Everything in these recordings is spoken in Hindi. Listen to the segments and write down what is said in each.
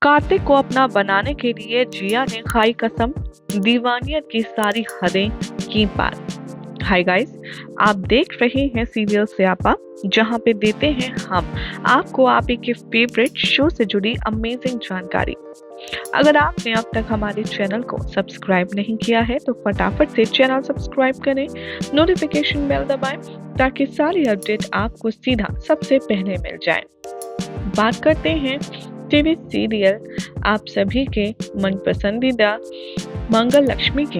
कार्तिक को अपना बनाने के लिए जिया ने खाई कसम, दीवानियत की सारी हदें की पार। हाय गाइस, आप देख रहे हैं सीरियल स्यापा, जहां पे देते हैं हम आपको आप ही के फेवरेट शो से जुड़ी अमेजिंग जानकारी। अगर आपने अब तक हमारे चैनल को सब्सक्राइब नहीं किया है तो फटाफट से चैनल सब्सक्राइब करें, नोटिफिकेशन बेल दबाएं ताकि सारी अपडेट आपको सीधा सबसे पहले मिल जाए। बात करते हैं टीवी सीरियल आप सभी के मन पसंदीदा मंगल लक्ष्मी की।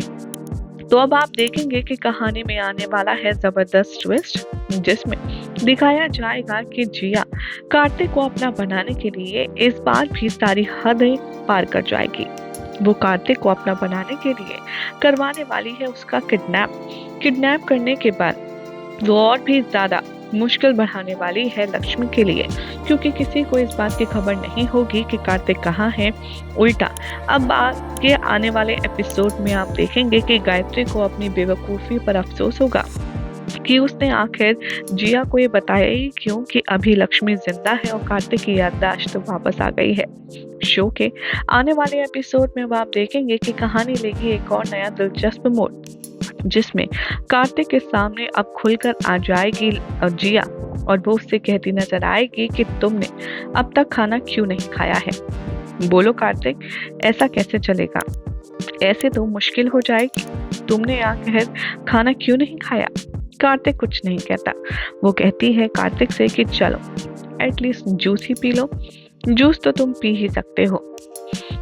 तो अब आप देखेंगे कि कहानी में आने वाला है जबरदस्त ट्विस्ट, जिसमें दिखाया जाएगा कि जिया कार्तिक को अपना बनाने के लिए इस बार भी सारी हदें पार कर जाएगी। वो कार्तिक को अपना बनाने के लिए करवाने वाली है उसका किडनैप करने के बाद वो और भी ज्यादा मुश्किल बढ़ाने वाली है लक्ष्मी के लिए, क्योंकि किसी को इस बात की खबर नहीं होगी कि कार्तिक कहाँ है। उल्टा अब आगे आने वाले एपिसोड में आप देखेंगे कि गायत्री को अपनी बेवकूफ़ी पर अफसोस होगा कि उसने आखिर जिया को ये बताया ही क्यों कि अभी लक्ष्मी जिंदा है और कार्तिक की याददाश्त तो वापस आ गई है। शो के आने वाले एपिसोड में अब आप देखेंगे कि कहानी लेगी एक और नया दिलचस्प मोड़, जिसमें कार्तिक के सामने अब खुलकर आ जाएगी जिया और वो उससे कहती नजर आएगी कि तुमने अब तक खाना क्यों नहीं खाया है। बोलो कार्तिक, ऐसा कैसे चलेगा? ऐसे तो मुश्किल हो जाएगी। तुमने आखिर खाना क्यों नहीं खाया? कार्तिक कुछ नहीं कहता। वो कहती है कार्तिक से कि चलो एटलीस्ट जूस ही पी लो, जूस तो तुम पी ही सकते हो।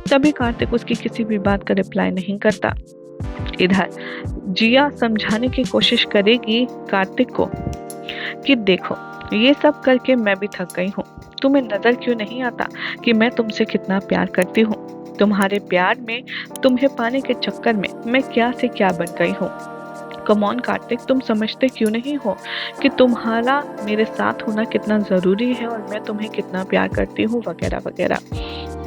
तभी कार्तिक उसकी किसी भी बात का रिप्लाई नहीं करता। इधर जिया समझाने की कोशिश करेगी कार्तिक को कि देखो, ये सब करके मैं भी थक गई हूँ। तुम्हें नजर क्यों नहीं आता कि मैं तुमसे कितना प्यार करती हूँ? तुम्हारे प्यार में, तुम्हें पाने के चक्कर में मैं क्या से क्या बन गई हूँ। कम ऑन कार्तिक, तुम समझते क्यों नहीं हो कि तुम्हारा मेरे साथ होना कितना जरूरी है और मैं तुम्हें कितना प्यार करती हूँ, वगैरह वगैरह।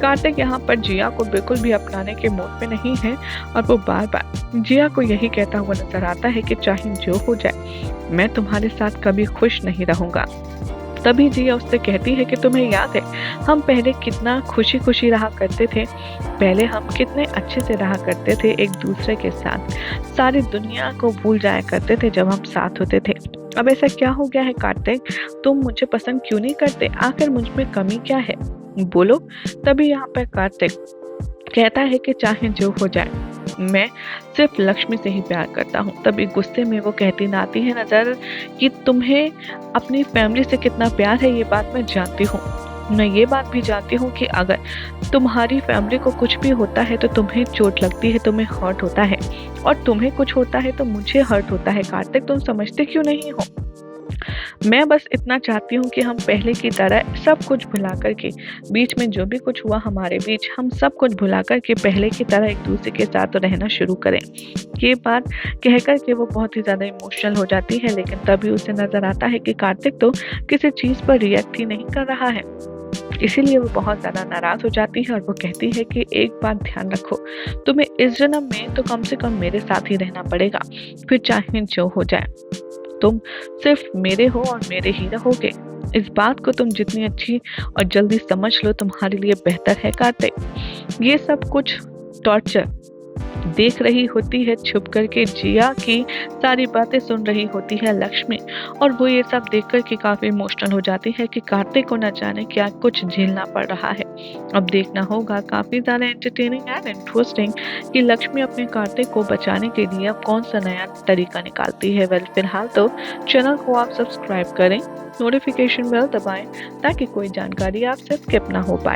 कार्तिक यहाँ पर जिया को बिल्कुल भी अपनाने के मूड में नहीं है और वो बार बार जिया को यही कहता हुआ नजर आता है कि चाहे जो हो जाए, मैं तुम्हारे साथ कभी खुश नहीं रहूंगा। तभी जिया उससे कहती है कि तुम्हें याद है हम पहले कितना खुशी खुशी रहा करते थे, पहले हम कितने अच्छे से रहा करते थे एक दूसरे के साथ, सारी दुनिया को भूल जाया करते थे जब हम साथ होते थे। अब ऐसा क्या हो गया है कार्तिक? तुम मुझे पसंद क्यों नहीं करते? आखिर मुझ में कमी क्या है? बोलो। तभी यहाँ पर कार्तिक कहता है कि चाहे जो हो जाए, मैं सिर्फ लक्ष्मी से ही प्यार करता हूँ। तभी गुस्से में वो कहती ना आती है नजर कि तुम्हें अपनी फैमिली से कितना प्यार है, ये बात मैं जानती हूँ। मैं ये बात भी जानती हूँ कि अगर तुम्हारी फैमिली को कुछ भी होता है तो तुम्हें चोट लगती है, तुम्हें हर्ट होता है, और तुम्हें कुछ होता है तो मुझे हर्ट होता है। कार्तिक, तुम समझते क्यों नहीं हो? मैं बस इतना चाहती हूँ कि हम पहले की तरह सब कुछ भुला करके, बीच में जो भी कुछ हुआ हमारे बीच, हम सब कुछ भुला करके पहले की तरह एक दूसरे के साथ रहना शुरू करें। ये बात कहकर के वो बहुत ही ज़्यादा इमोशनल हो जाती है, लेकिन तभी उसे नज़र आता है कि कार्तिक तो किसी चीज़ पर रिएक्ट ही नहीं कर रहा है। इसीलिए वो बहुत ज़्यादा नाराज़ हो जाती है और वो कहती है कि एक बात ध्यान रखो, तुम्हें इस जन्म में तो कम से कम मेरे साथ ही रहना पड़ेगा, फिर चाहे जो हो जाए। तुम सिर्फ मेरे हो और मेरे ही रहोगे। इस बात को तुम जितनी अच्छी और जल्दी समझ लो, तुम्हारे लिए बेहतर है कार्तिक। ये सब कुछ टॉर्चर देख रही होती है छुप करके, जिया की सारी बातें सुन रही होती है लक्ष्मी, और वो ये सब देख कर के काफी इमोशनल हो जाती है कि कार्तिक को न जाने क्या कुछ झेलना पड़ रहा है। अब देखना होगा, काफी ज्यादा एंटरटेनिंग एंड इंटरेस्टिंग, कि लक्ष्मी अपने कार्तिक को बचाने के लिए अब कौन सा नया तरीका निकालती है। वेल, फिलहाल तो चैनल को आप सब्सक्राइब करें, नोटिफिकेशन बेल दबाएं ताकि कोई जानकारी आपसे स्किप ना हो पाए।